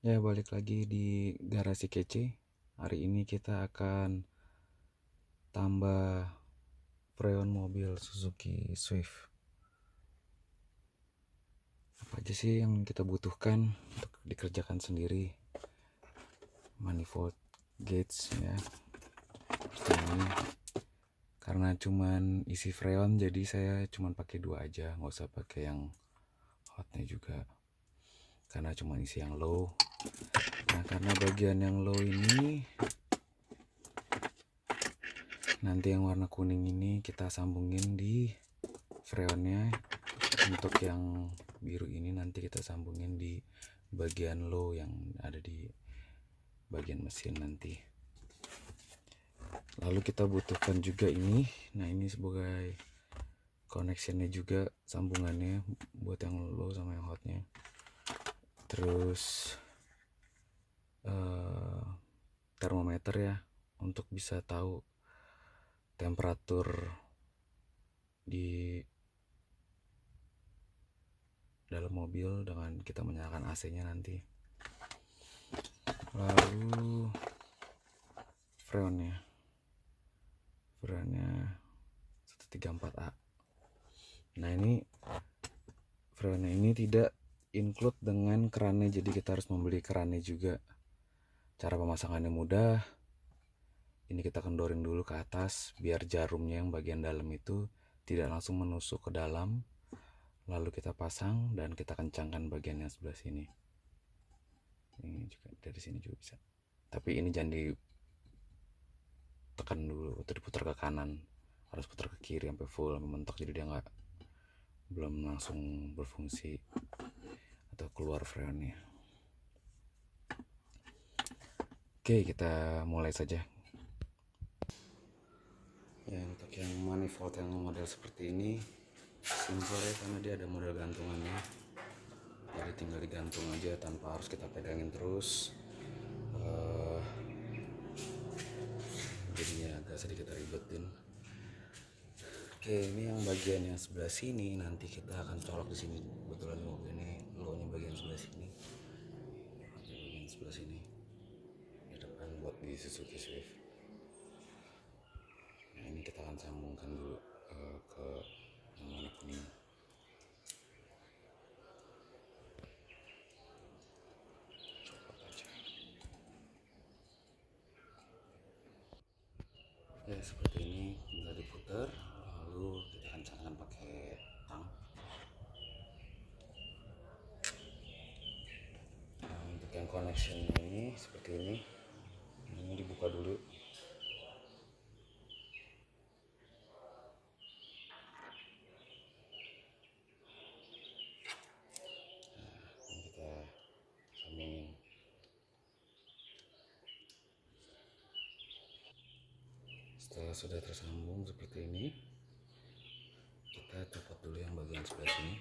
Ya, balik lagi di Garasi Kece. Hari ini kita akan tambah freon mobil Suzuki Swift. Apa aja sih yang kita butuhkan untuk dikerjakan sendiri? Manifold gauge ya. Seperti ini. Karena cuman isi freon, jadi saya cuman pakai 2 aja, nggak usah pakai yang hotnya juga. Karena cuma isi yang low. Nah, karena bagian yang low ini nanti yang warna kuning ini kita sambungin di freonnya. Untuk yang biru ini nanti kita sambungin di bagian low yang ada di bagian mesin nanti. Lalu kita butuhkan juga ini. Nah, ini sebagai connectionnya juga, sambungannya buat yang low sama yang hotnya. Terus termometer ya, untuk bisa tahu temperatur di dalam mobil dengan kita menyalakan AC-nya nanti. Lalu freonnya 134A. Nah, ini freonnya ini tidak include dengan kerannya, jadi kita harus membeli kerannya juga. Cara pemasangannya mudah. Ini kita kendorin dulu ke atas biar jarumnya yang bagian dalam itu tidak langsung menusuk ke dalam. Lalu kita pasang dan kita kencangkan bagian yang sebelah sini. Ini juga dari sini juga bisa. Tapi ini jangan ditekan dulu atau diputar ke kanan. Harus putar ke kiri sampai full, sampai mentok, jadi dia belum langsung berfungsi atau keluar freonnya. Oke, kita mulai saja. Ya, untuk yang manifold yang model seperti ini simple ya, karena dia ada model gantungannya. Jadi tinggal digantung aja tanpa harus kita pegangin terus. Jadinya agak sedikit ribetin. Oke, ini yang bagian yang sebelah sini nanti kita akan colok di sini. Kebetulan mobil ini low-nya bagian sebelah sini. Bagian sebelah sini. Di depan buat di Suzuki Swift. Nah, ini kita akan sambungkan dulu ke yang warna kuning. Copot aja. Ya, seperti ini tinggal diputar, lalu kita kencangkan pakai tang. Nah, untuk yang connection ini seperti ini dibuka dulu. Ini kita sambungin. Setelah sudah tersambung seperti ini, kita copot dulu yang bagian sebelah sini.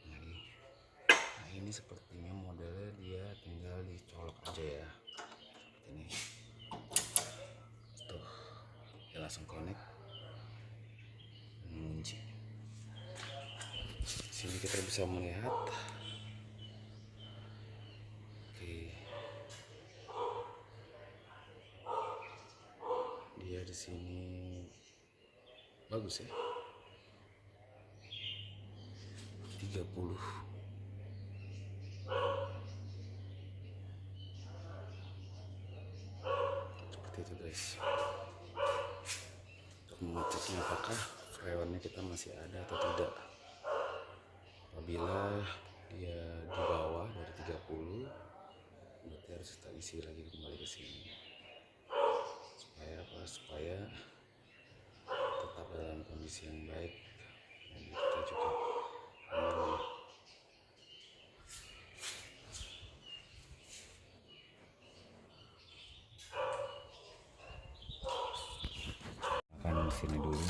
Nah, ini sepertinya modelnya dia tinggal dicolok aja ya, seperti ini. Tuh, dia langsung connect dan mengunci. Sini kita bisa melihat. Oke, dia di sini bagus ya, 30. Seperti itu guys. Untuk mengeceknya apakah freonnya kita masih ada atau tidak. Apabila dia di bawah dari 30, berarti harus kita isi lagi kembali ke sini. Supaya apa? Supaya tetap dalam kondisi yang baik dan kita juga aman. Akan sini dulu.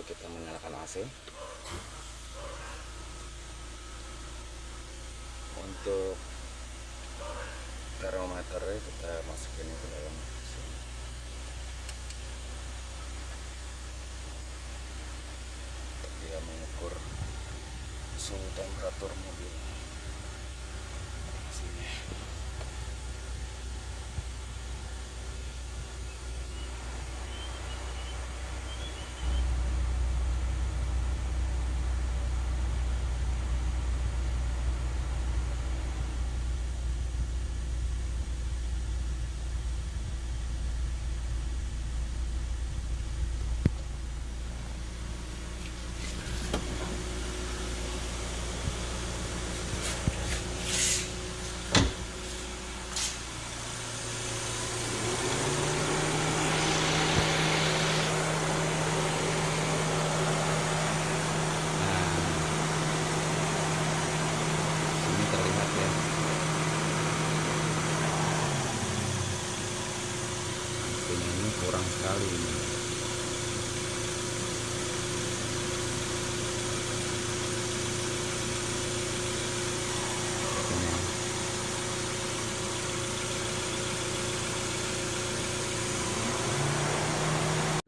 kita menyalakan AC. Untuk termometernya kita masukin ke dalam sini. Untuk dia mengukur suhu temperatur mobil sini. Terlihat ya, ini kurang sekali ini.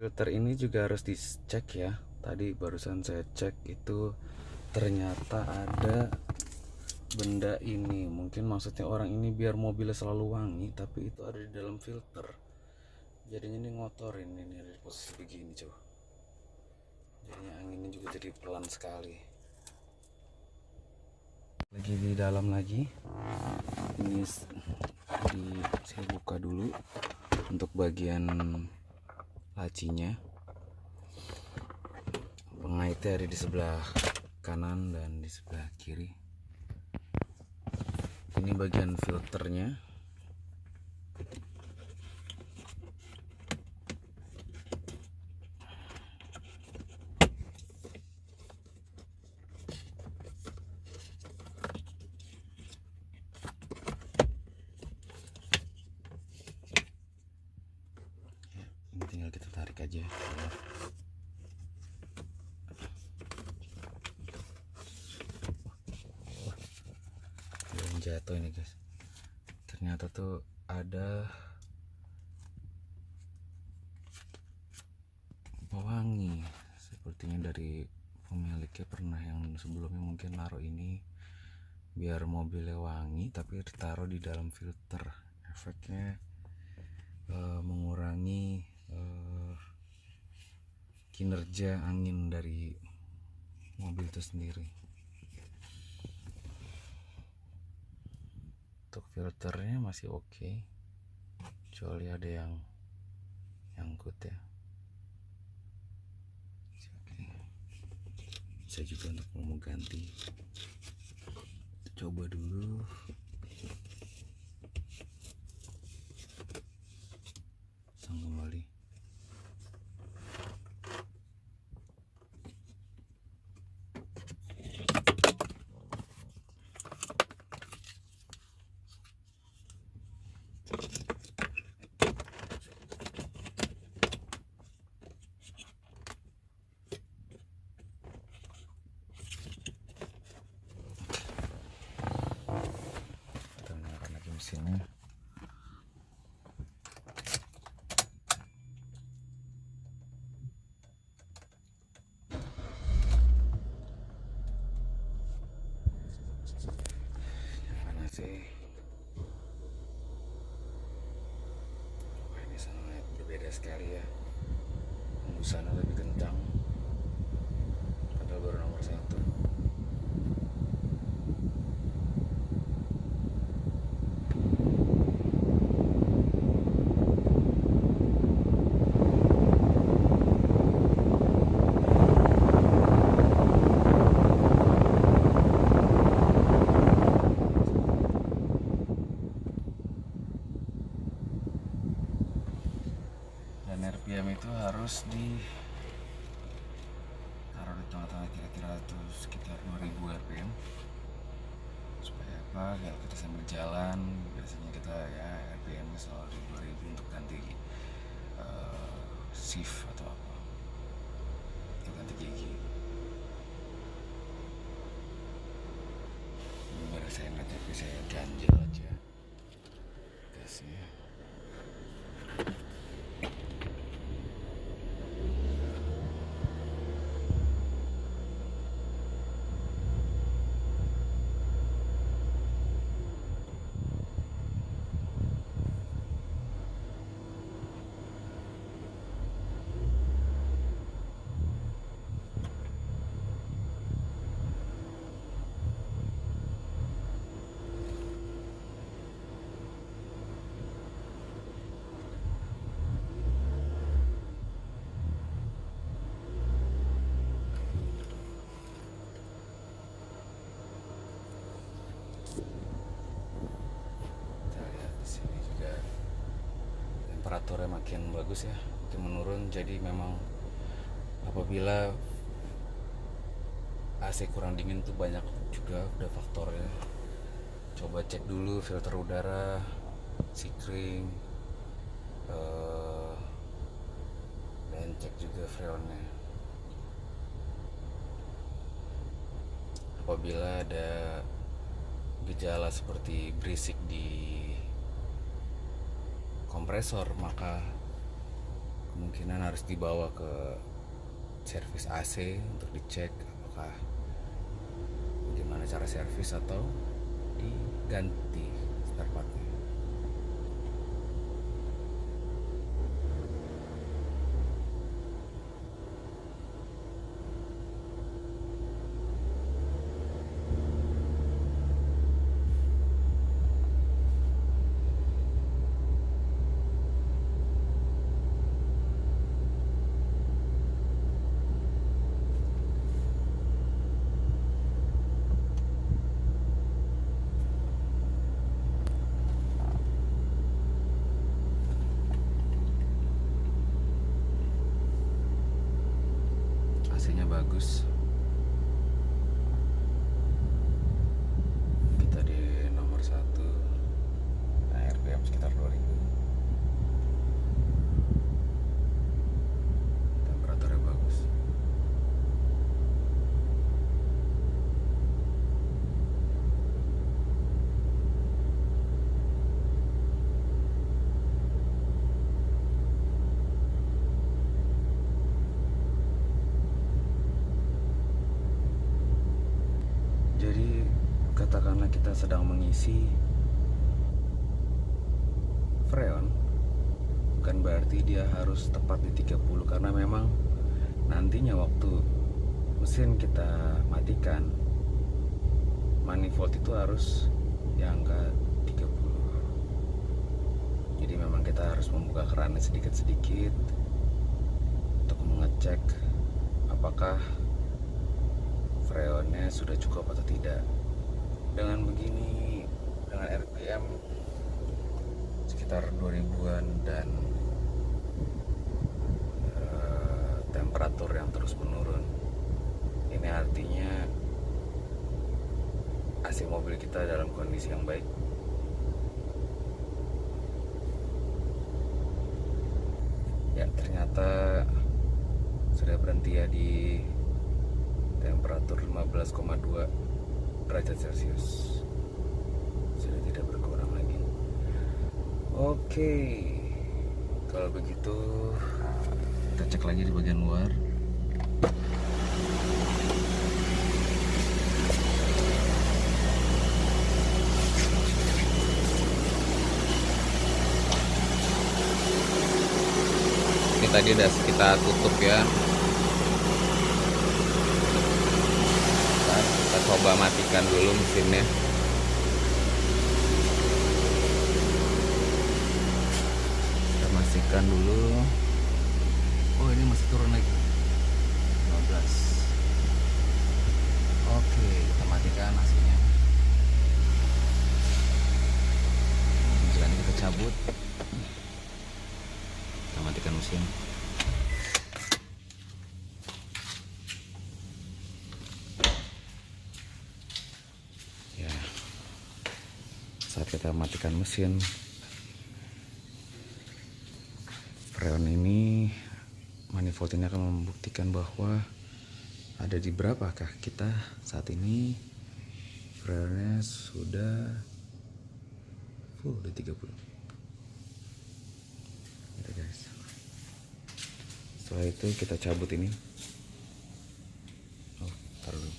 Filter ini juga harus dicek ya. Tadi barusan saya cek itu ternyata ada benda ini. Mungkin maksudnya orang ini biar mobilnya selalu wangi, tapi itu ada di dalam filter. Jadinya ini ngotorin ini di posisi begini coba. Jadinya anginnya juga jadi pelan sekali. Lagi di dalam lagi. Ini saya buka dulu untuk bagian lacinya. Pengaitnya ada di sebelah kanan dan di sebelah kiri. Ini bagian filternya. Ini tinggal kita tarik aja. Jatuh ini guys, ternyata tuh ada pewangi, sepertinya dari pemiliknya pernah yang sebelumnya mungkin naruh ini biar mobilnya wangi, tapi ditaruh di dalam filter. Efeknya mengurangi kinerja angin dari mobil itu sendiri. Untuk filternya masih oke, kecuali ada yang nyangkut ya. Bisa juga untuk mau ganti, coba dulu. Pasang kembali. Mesinnya mana sih? Wah, ini sangat berbeda sekali ya, hembusannya lebih kencang padahal baru nomor 1. RPM itu harus taruh di tengah-tengah, kira-kira itu sekitar 2000 RPM. Supaya apa? Kalau kita sambil jalan, biasanya kita ya RPM selalu di 2000 untuk ganti shift atau apa. Kita ganti temperaturnya makin bagus ya, makin menurun. Jadi memang apabila AC kurang dingin tuh banyak juga udah faktornya. Coba cek dulu filter udara, sikring, dan cek juga freonnya. Apabila ada gejala seperti berisik di kompresor, maka kemungkinan harus dibawa ke servis AC untuk dicek apakah bagaimana cara servis atau diganti spare partnya. AC-nya bagus. Kita di nomor 1. Nah, RPM sekitar 2000. Temperaturnya bagus. Jadi katakanlah kita sedang mengisi freon, bukan berarti dia harus tepat di 30, karena memang nantinya waktu mesin kita matikan, manifold itu harus di angka 30. Jadi memang kita harus membuka kerannya sedikit-sedikit untuk mengecek apakah freonnya sudah cukup atau tidak. Dengan begini, dengan RPM sekitar 2000-an dan temperatur yang terus menurun, ini artinya AC mobil kita dalam kondisi yang baik. Ya, ternyata sudah berhenti ya di temperatur 15,2 derajat Celcius. Sudah tidak berkurang lagi. Oke, kalau begitu kita cek lagi di bagian luar. Ini tadi udah kita tutup ya. Kita coba matikan dulu mesinnya. Kita pastikan dulu. Oh, ini masih turun lagi 15. Oke, kita matikan AC-nya. Jalan kita cabut. Kita matikan mesin. Saat kita matikan mesin, freon ini, manifold ini akan membuktikan bahwa ada di berapakah kita saat ini. Freonnya sudah full di 30 gitu guys. Setelah itu kita cabut ini. Oh, taruh dulu,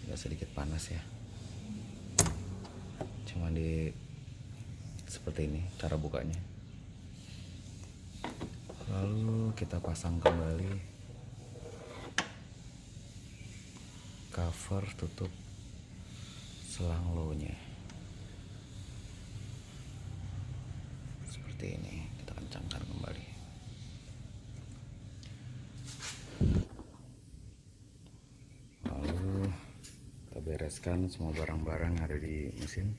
agak sedikit panas ya. Cuma di seperti ini cara bukanya. Lalu kita pasang kembali cover tutup selang low-nya. Seperti ini, kita kencangkan kembali. Lalu kita bereskan semua barang-barang yang ada di mesin.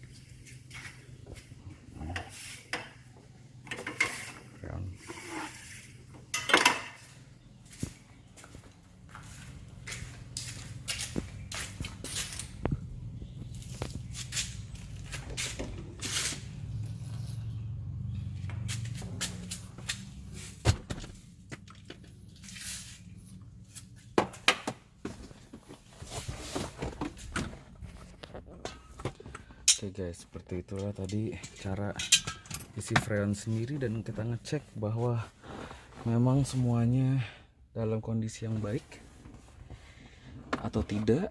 Oke guys, seperti itulah tadi cara isi freon sendiri, dan kita ngecek bahwa memang semuanya dalam kondisi yang baik atau tidak.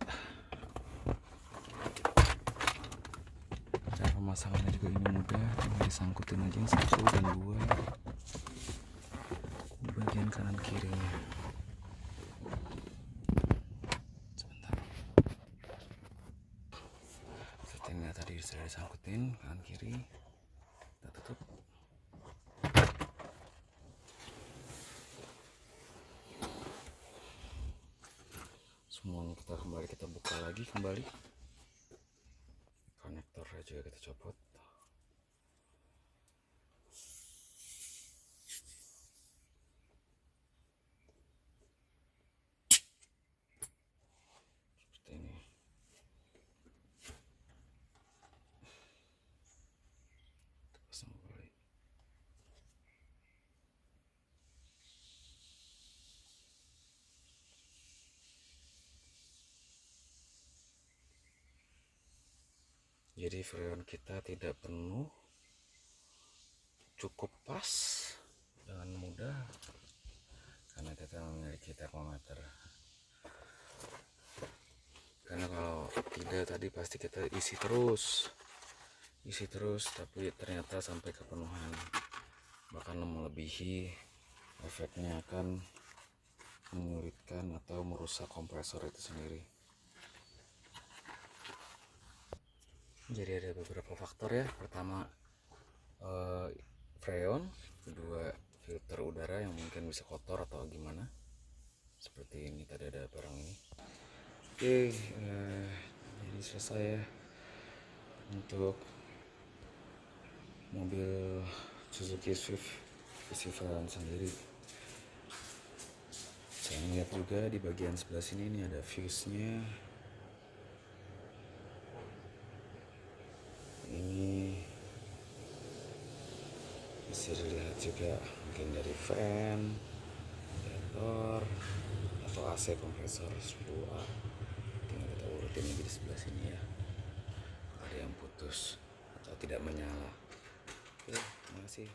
Cara pemasangannya juga ini mudah, tinggal disangkutin aja yang 1 dan 2 di bagian kanan kirinya. Sebentar, setinggal tadi sudah disangkutin kanan kiri, kita tutup. Semuanya kita buka lagi kembali. Konektornya juga kita copot. Seperti ini. Kita pasang kembali. Jadi freon kita tidak penuh, cukup pas dengan mudah karena kita memiliki termometer. Karena kalau tidak tadi pasti kita isi terus, tapi ternyata sampai kepenuhan, bahkan melebihi, efeknya akan menyulitkan atau merusak kompresor itu sendiri. Jadi ada beberapa faktor ya. Pertama freon, kedua filter udara yang mungkin bisa kotor atau gimana. Seperti ini tadi ada barang ini. Oke, jadi selesai ya untuk mobil Suzuki Swift isi freon sendiri. Saya lihat juga di bagian sebelah sini ini ada fuse-nya. Ini bisa dilihat juga mungkin dari fan, radiator, atau AC kompresor 10A. Tinggal kita urutin lagi di sebelah sini ya. Ada yang putus atau tidak menyala. Oke, terima kasih.